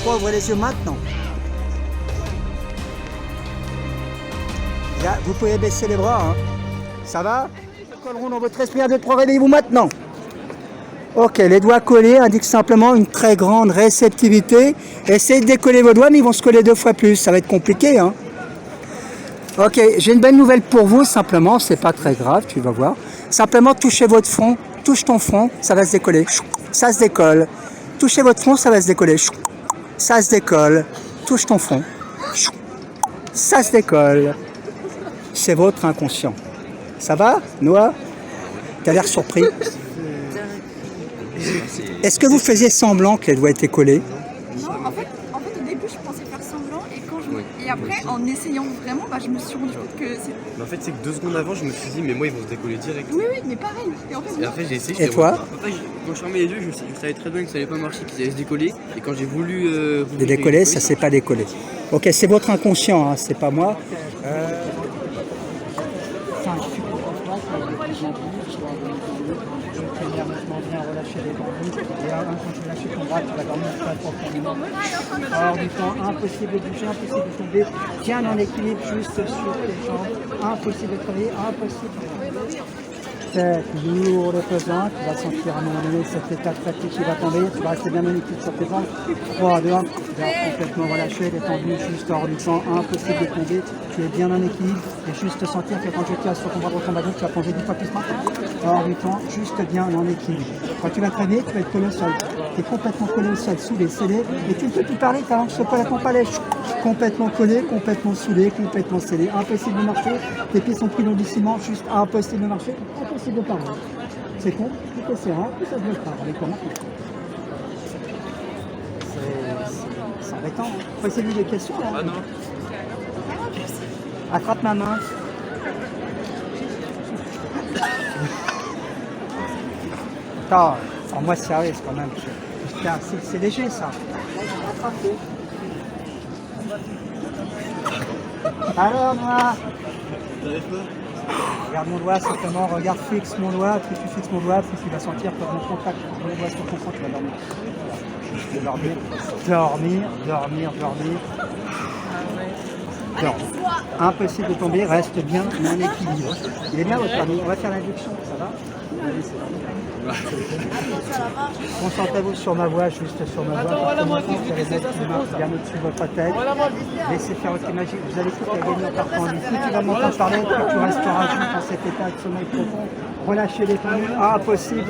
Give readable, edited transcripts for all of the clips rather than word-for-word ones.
3, ouvrez les yeux maintenant. Là, vous pouvez baisser les bras. Hein. Ça va? Colleront dans votre esprit. 1, 2, 3, réveillez-vous maintenant. Ok, les doigts collés indiquent simplement une très grande réceptivité. Essayez de décoller vos doigts, mais ils vont se coller 2 fois plus. Ça va être compliqué. Hein. Ok, j'ai une bonne nouvelle pour vous. Simplement, c'est pas très grave, tu vas voir. Simplement, touchez votre front. Touche ton front, ça va se décoller. Ça se décolle. Touchez votre front, ça va se décoller. Ça se décolle. Touche ton front. Ça se décolle. C'est votre inconscient. Ça va, Noah? T'as l'air surpris. Est-ce que vous faisiez semblant que les doigts étaient collés? Non, en fait, au début, je pensais faire semblant et après, en essayant vraiment, je me suis rendu compte que c'est... Mais en fait, c'est que 2 secondes avant, je me suis dit, mais moi, ils vont se décoller direct. Oui, mais pareil. Et après, j'ai essayé. Et toi? Quand je fermais les yeux, je savais très bien que ça allait pas marcher, qu'ils allaient se décoller. Et quand j'ai voulu Les décoller, ça s'est pas décollé. Ok, c'est votre inconscient, hein, c'est pas moi. Bien relâcher les bambous. Et quand tu lâches ton bras, tu vas dormir très profondément. Hors du temps, impossible de bouger, impossible de tomber. Tiens en équilibre juste sur tes jambes. Impossible de travailler, impossible. Tête lourde et pesante, tu vas sentir à un moment donné cet état de fatigue qui va tomber, tu vas rester bien en équilibre sur tes jambes. 3, 2, 1, complètement relâché, détendu, juste hors du temps, impossible de tomber, tu es bien en équilibre et juste sentir que quand je tiens sur ton bras de ton ballon, tu vas plonger 10 fois plus maintenant. Hors du temps, juste bien en équilibre. Quand tu vas travailler, tu vas être collé au sol. Tu es complètement collé au sol, soudé, scellé, et tu ne peux plus parler, ta langue se colle à ton palais. Complètement collé, complètement soudé, complètement scellé. Impossible de marcher, tes pieds sont pris dans du ciment, juste impossible de marcher, impossible de parler. C'est con, tout est serein, tout ça se veut pas. Avec comment c'est embêtant. Hein. Faut essayer de lui des questions là. Ah non. Attrape ma main. Attends, en moi sérieux quand même. Putain, c'est léger ça. Alors moi. Regarde mon doigt simplement, regarde, fixe mon doigt, plus tu fixes mon doigt, plus tu vas sentir que mon contact, mon doigt sur ton front, tu vas dormir. Dormir. Impossible de tomber, reste bien en équilibre. Il est bien votre ami, on va faire l'induction, ça va? Allez, c'est parti. Concentrez-vous sur ma voix, juste sur ma voix. Vous allez mettre une main bien au-dessus de votre tête. Laissez faire votre magie. Vous allez tout gagner en partant en ligne. Plus tu vas m'entendre parler, plus tu resteras juste dans cet état de sommeil profond. Relâchez les tendus.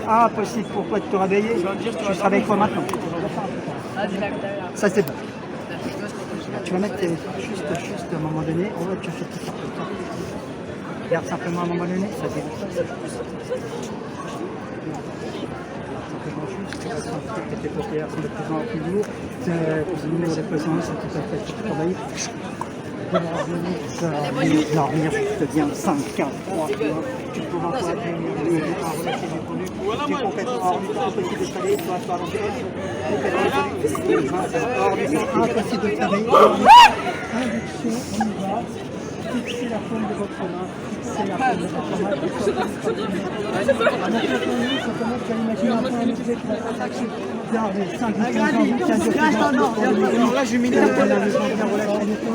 Impossible pour toi de te réveiller. Tu seras avec toi maintenant. Ça c'est bon. Tu vas mettre juste à un moment donné. On va te chercher tout ça. Regarde simplement à un moment donné. Ça c'est tes paupières sont de plus en plus lourdes, les pesances sont tout à fait travaillées. Dormir, je te viens 5, 4, 3, 2, 1. Tu peux encore relâcher les tendus. Tu es complètement hors du temps, impossible de travailler, tu vas allonger. Hors du temps, impossible de travailler. Induction, on y va. Fixez la paume de votre main. Fixez la paume de votre main.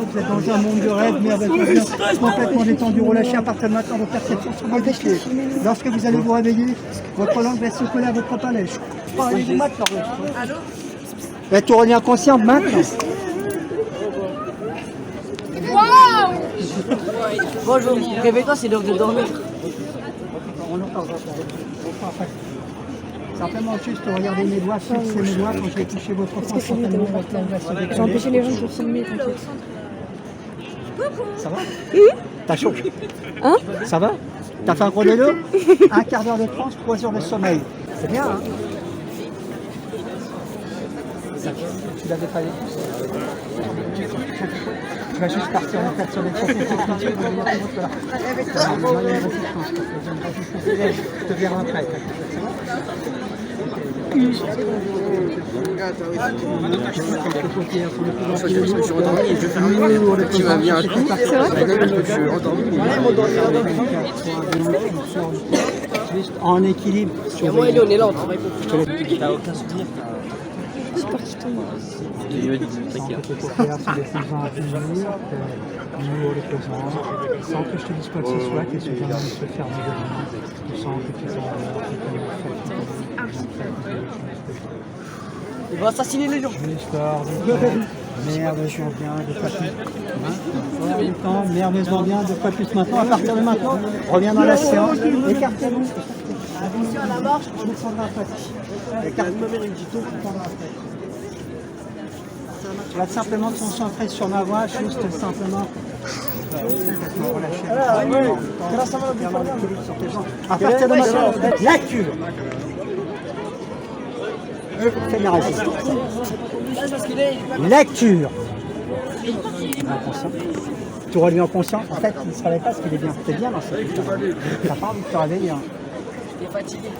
Vous êtes dans un monde de rêve, mais avec un bien complètement détendu, relâché à partir de maintenant vos perceptions sont modifiées. Lorsque vous allez vous réveiller, votre langue va se coller à votre palais. Parlez-vous maintenant. Allô? Tu reviens consciente maintenant. Bonjour, réveille-toi, c'est l'heure de dormir. On en parlera après. Simplement juste regardez mes doigts, fixez mes doigts quand je vais toucher votre front. J'ai empêché les gens de filmer, t'inquiète. Ça va? Oui. T'as chaud? Hein? Ça va? T'as fait un gros vélo? Un quart d'heure de transe, 3 heures de sommeil. C'est bien, hein? Tu l'avais pas tu vas juste partir en fait sur les profils. Je te verrai après. Je suis endormi et je fais un peu. Tu m'as mis un coup. Je suis endormi. Juste en équilibre. Moi, on est là, on travaille pour. T'as aucun souvenir. J'ai peur qu'il tombe. Il va dire Sans que tes paupières se déposent à venir, nous reposant, sans que je te dise quoi que ce soit, tes yeux viennent se fermer devant nous. Tu sens que tu es en Il va assassiner les gens. Juste hors du temps, merveilleusement bien, de fois plus. Hors du temps, merveilleusement bien, de fois plus maintenant. À partir de maintenant, reviens dans la séance, écartez-vous. Attention à la marche, on descendra après. Écartez-vous, tu vas simplement te concentrer sur ma voix, juste simplement. À partir de maintenant, lecture. Fais la résistance. Lecture. Inconscient. Tu relis en conscience. En fait, il ne se réveille pas parce qu'il est bien. T'es bien dans cette histoire. Tu n'as pas envie de te réveiller. Hein. Il est fatigué.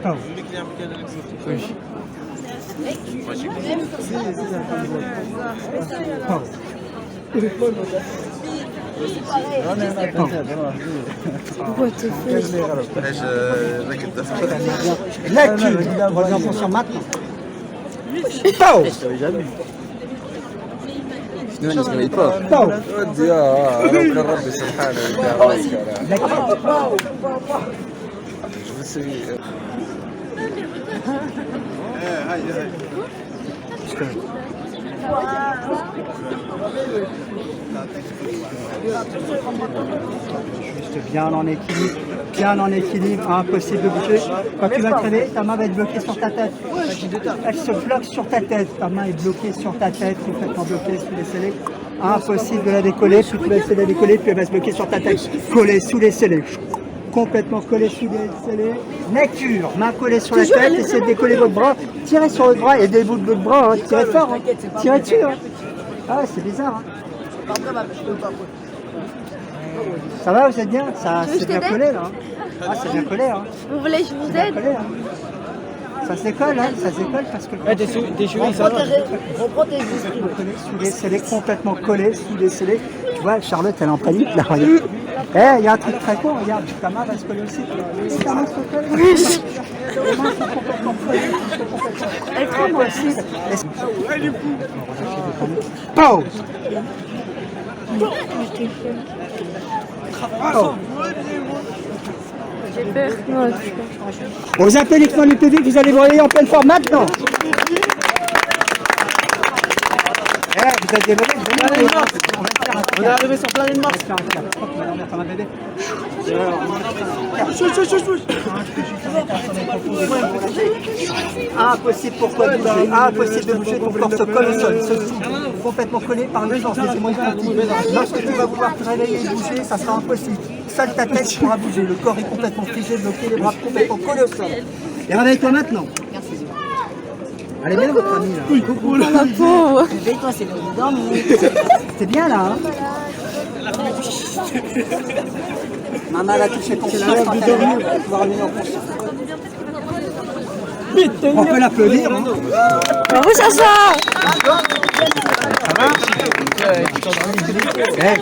Oh. Oui. Oh. Lecture. Relis en conscience maintenant. Pause. Non, il ne se réveille pas. Pause. Juste bien en équilibre, impossible de bouger. Quand tu vas te réveiller, ta main va être bloquée sur ta tête. Elle se bloque sur ta tête, ta main est bloquée sur ta tête, complètement bloquée sous les scellés. Impossible de la décoller, puis tu vas essayer de la décoller, puis elle va se bloquer sur ta tête, collée sous les scellés. Complètement collée sous les scellés. Lecture, main collée sur la tête, essayez de décoller votre bras, tirez sur votre bras et des bouts de votre bras, hein. Tirez fort, hein. Tirez dessus. Hein. Ah, c'est bizarre. Hein. Ça va, vous êtes bien? Ça, c'est bien collé là. Hein. Ah, c'est bien collé. Hein. Vous voulez que je vous aide? Collé, hein. Ça se décolle, hein. Ça se décolle parce que. Tes cheveux, ça va. Reprends tes esprits. Sous les scellés, complètement collés sous les scellés. Tu vois, Charlotte, elle est en panique là. Regarde. Eh, il y a un truc très con, regarde. Ta main va se coller aussi. Ta main se colle. Oui. Ta main se complètement collée. Elle prend moi aussi. Pause. Oh. J'ai peur. Non, Aux applaudissements du public, vous allez vous réveiller en pleine forme maintenant. Vous êtes désolé, On est arrivé sur Planète Mars. Impossible pour toi de bouger, impossible de bouger, ton corps se colle au sol, complètement collé par une force. Lorsque tu vas vouloir te réveiller et bouger, ça sera impossible. Seule ta tête pourra bouger, le corps est complètement figé, bloqué, les bras complètement collés au sol. Et réveille-toi maintenant. Allez bien votre ami là. Oui, coucou là. réveille-toi, c'est l'heure de dormir. C'est bien là, hein. Maman va toucher ton fils quand elle va pouvoir revenir en conscience. On peut l'applaudir. Hein. Bravo, Chacha.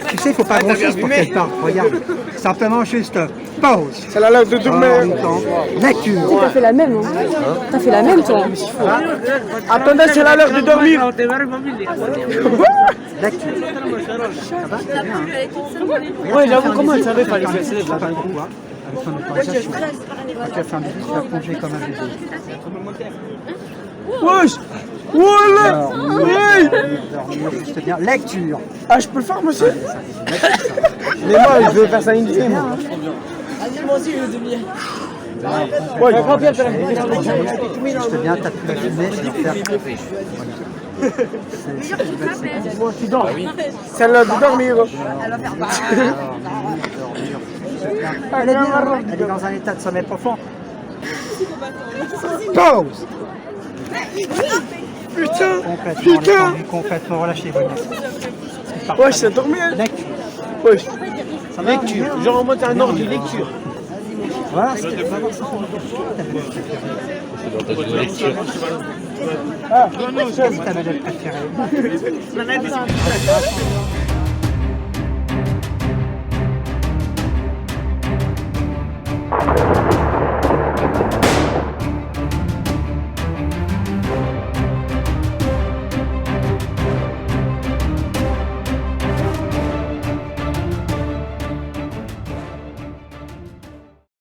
Tu sais, il ne faut pas grand-chose pour qu'elle parte. Regarde, simplement juste pause. C'est la l'heure de dormir. Lecture. T'as fait la même, hein. T'as fait la même, toi. Attendez, c'est la l'heure de dormir. Lecture. Ça va, c'est bien. Hein. Ouais, j'avoue, comment elle savait fallait faire célèbre. Avec ton autorisation. Quand tu as fait un bébé, tu vas plonger comme un bébé. Wesh. Voilà. Dormir juste bien. Lecture. Ah, je peux le faire, monsieur? Mais moi, je vais faire ça une dizaine. Moi aussi, je veux devenir. Ouais, Juste bien, t'as pu la filmer, tu vas faire. Moi, tu dors. C'est l'heure de dormir. Elle est bien, elle est dans un état de sommeil profond. Pause. Putain. Complètement relâché. Wesh, c'est dormi. Lecture. Wesh. Lecture. Genre en mode un ordre de lecture. Voilà, c'est pas voir ça. Ah, quelle est ta vedette préférée?